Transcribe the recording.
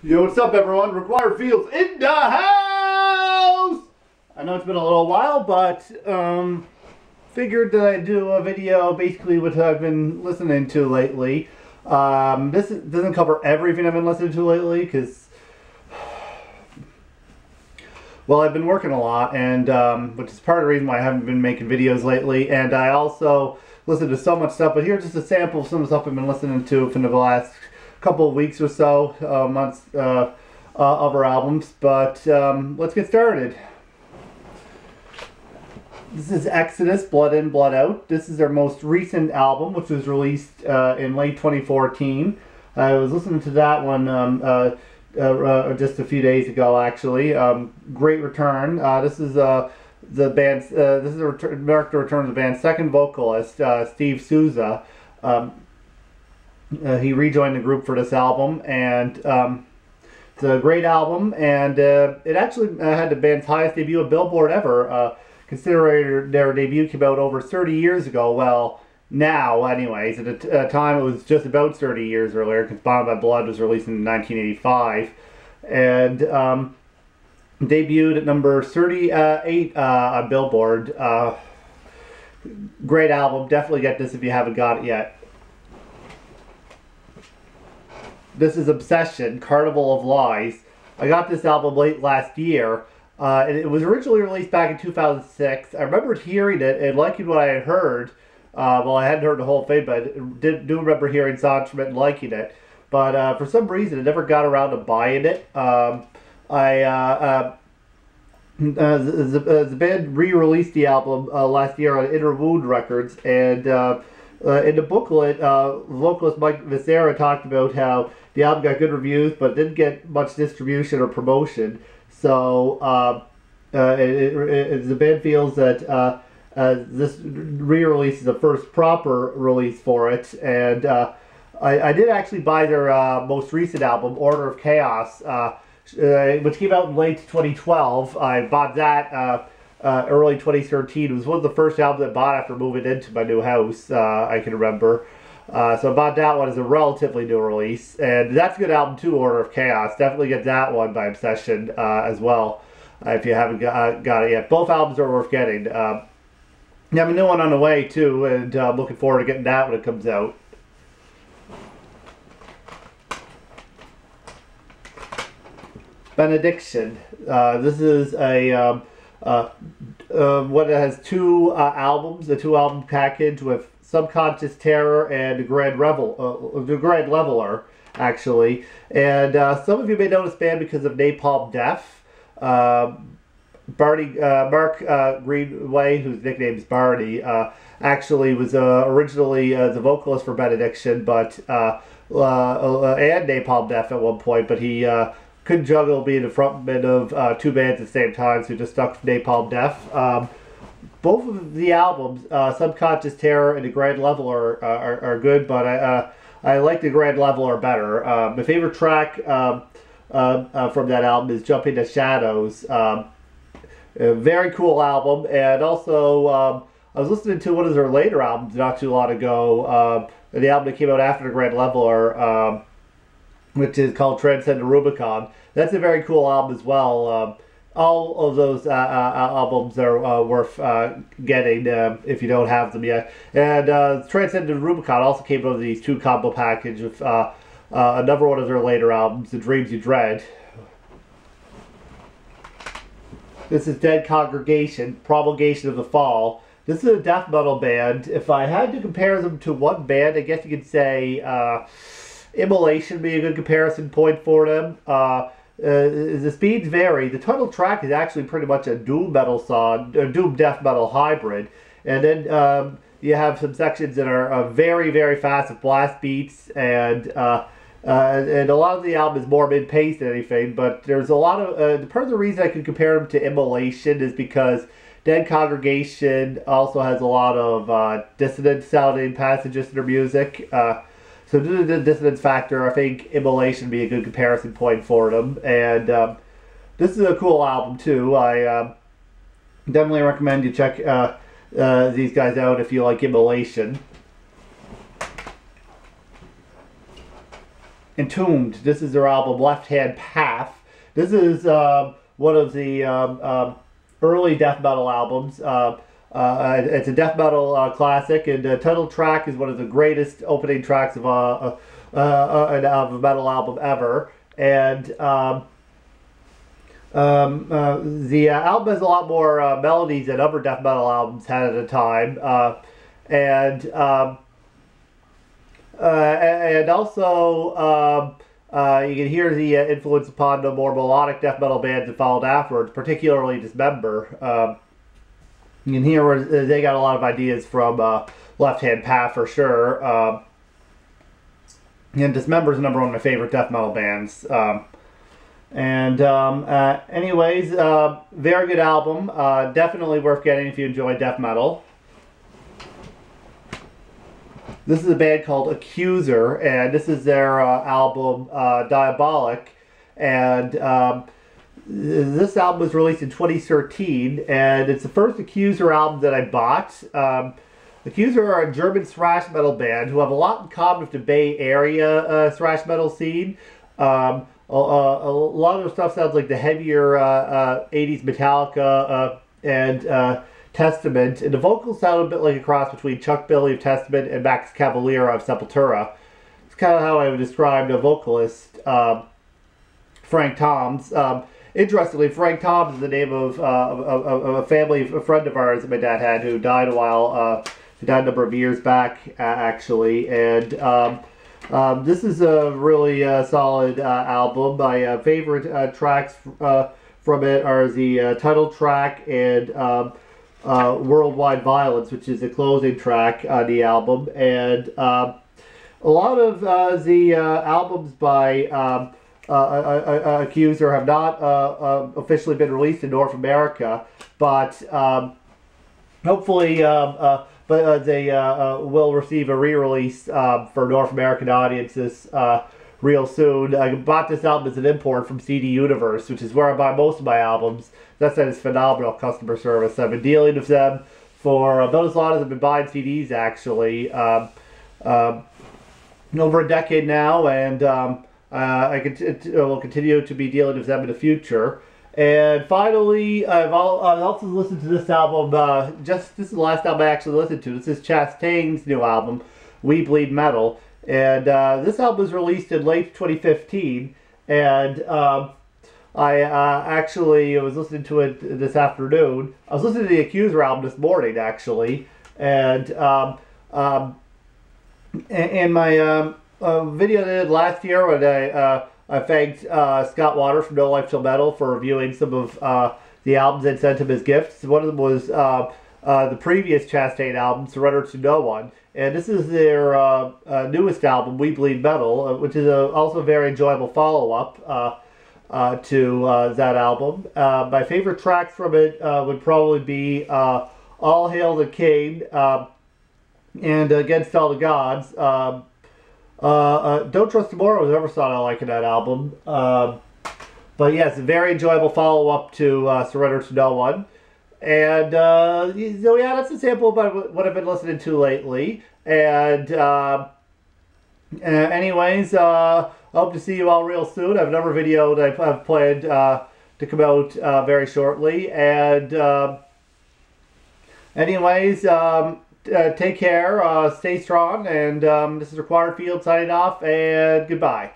Yo, what's up everyone? Required Fields in the house! I know it's been a little while, but figured that I'd do a video basically what I've been listening to lately. This doesn't cover everything I've been listening to lately, because, well, I've been working a lot, and which is part of the reason why I haven't been making videos lately, and I also listen to so much stuff, but here's just a sample of some of the stuff I've been listening to for the last couple of weeks or so, months of our albums, but let's get started. This is Exodus, Blood In, Blood Out. This is their most recent album, which was released in late 2014. I was listening to that one just a few days ago, actually. Great return. This is the band's. This is marked the return of the band's second vocalist, Steve Souza. He rejoined the group for this album, and it's a great album, and it actually had the band's highest debut at Billboard ever, considering their debut came out over 30 years ago. Well, now, anyways. At the time, it was just about 30 years earlier, because Bound by Blood was released in 1985, and debuted at number 38 on Billboard. Great album. Definitely get this if you haven't got it yet. This is Obsession, Carnival of Lies. I got this album late last year. And it was originally released back in 2006. I remember hearing it and liking what I had heard. Well, I hadn't heard the whole thing, but I do remember hearing songs from it and liking it. But for some reason, I never got around to buying it. The band re-released the album last year on Interwound Records, and in the booklet, vocalist Mike Viscera talked about how the album got good reviews, but didn't get much distribution or promotion. So the band feels that this re-release is the first proper release for it, and I did actually buy their most recent album, Order of Chaos, which came out in late 2012. I bought that early 2013. It was one of the first albums I bought after moving into my new house, I can remember. So I bought that one as a relatively new release, and that's a good album too, Order of Chaos. Definitely get that one by Obsession as well, if you haven't got it yet. Both albums are worth getting. You have a new one on the way too, and I'm looking forward to getting that when it comes out. Benediction. This is a what has two albums, a two-album package with Subconscious Terror and the Grand Leveler, actually. And some of you may know this band because of Napalm Death. Mark Greenway, whose nickname is Barney, actually was originally the vocalist for Benediction, but and Napalm Death at one point, but he couldn't juggle being the frontman of two bands at the same time, so he just stuck with Napalm Death. Both of the albums, Subconscious Terror and The Grand Leveler, are good, but I like The Grand Leveler better. My favorite track from that album is Jumping the Shadows. A very cool album, and also I was listening to one of their later albums not too long ago, the album that came out after The Grand Leveler, which is called Transcend the Rubicon. That's a very cool album as well. All of those albums are worth getting if you don't have them yet. And Transcend the Rubicon also came out of these two combo package with another one of their later albums, The Dreams You Dread. This is Dead Congregation, Promulgation of the Fall. This is a death metal band. If I had to compare them to one band, I guess you could say Immolation would be a good comparison point for them. The speeds vary. The title track is actually pretty much a doom metal song, a doom death metal hybrid, and then you have some sections that are very, very fast with blast beats, and a lot of the album is more mid-paced than anything. But there's a lot of part of the reason I could compare them to Immolation is because Dead Congregation also has a lot of dissonant sounding passages in their music. So due to the dissonance factor, I think Immolation would be a good comparison point for them. And this is a cool album too. I definitely recommend you check these guys out if you like Immolation. Entombed. This is their album Left Hand Path. This is one of the early death metal albums. It's a death metal classic, and the title track is one of the greatest opening tracks of a metal album ever. And the album has a lot more melodies than other death metal albums had at the time, and also you can hear the influence upon the more melodic death metal bands that followed afterwards, particularly Dismember. You can hear where they got a lot of ideas from Left Hand Path for sure. And Dismember is number one of my favorite death metal bands. Anyways, very good album. Definitely worth getting if you enjoy death metal. This is a band called Accuser, and this is their album Diabolic. And this album was released in 2013, and it's the first Accuser album that I bought. Accuser are a German thrash metal band who have a lot in common with the Bay Area thrash metal scene. A lot of their stuff sounds like the heavier 80s Metallica and Testament, and the vocals sound a bit like a cross between Chuck Billy of Testament and Max Cavalera of Sepultura. It's kind of how I would describe the vocalist, Frank Toms. Interestingly, Frank Toms is the name of a friend of ours that my dad had who died a number of years back, actually. And this is a really solid album. My favorite tracks from it are the title track and Worldwide Violence, which is the closing track on the album. And a lot of the albums by Accuser have not officially been released in North America, but hopefully they will receive a re-release for North American audiences real soon. I bought this album as an import from CD Universe, which is where I buy most of my albums. That said, it's phenomenal customer service. I've been dealing with them for about as long as I've been buying CDs, actually. Over a decade now, and I will continue to be dealing with them in the future. And finally, I've also listened to this album. This is the last album I actually listened to. This is Chastain's new album, We Bleed Metal. And this album was released in late 2015. And I actually was listening to it this afternoon. I was listening to the Accuser album this morning, actually. And in my video that I did last year when I thanked Scott Waters from No Life Till Metal for reviewing some of the albums I'd sent him as gifts. One of them was the previous Chastain album, Surrender to No One. And this is their newest album, We Bleed Metal, which is also a very enjoyable follow-up to that album. My favorite tracks from it would probably be All Hail the King and Against All the Gods. Don't Trust Tomorrow was the other song I like in that album. But yes, a very enjoyable follow-up to Surrender to No One. And so yeah, that's a sample of what I've been listening to lately. And anyways, I hope to see you all real soon. I have another video that I've planned to come out very shortly. And anyways, take care, stay strong, and this is Required Field signing off, and goodbye.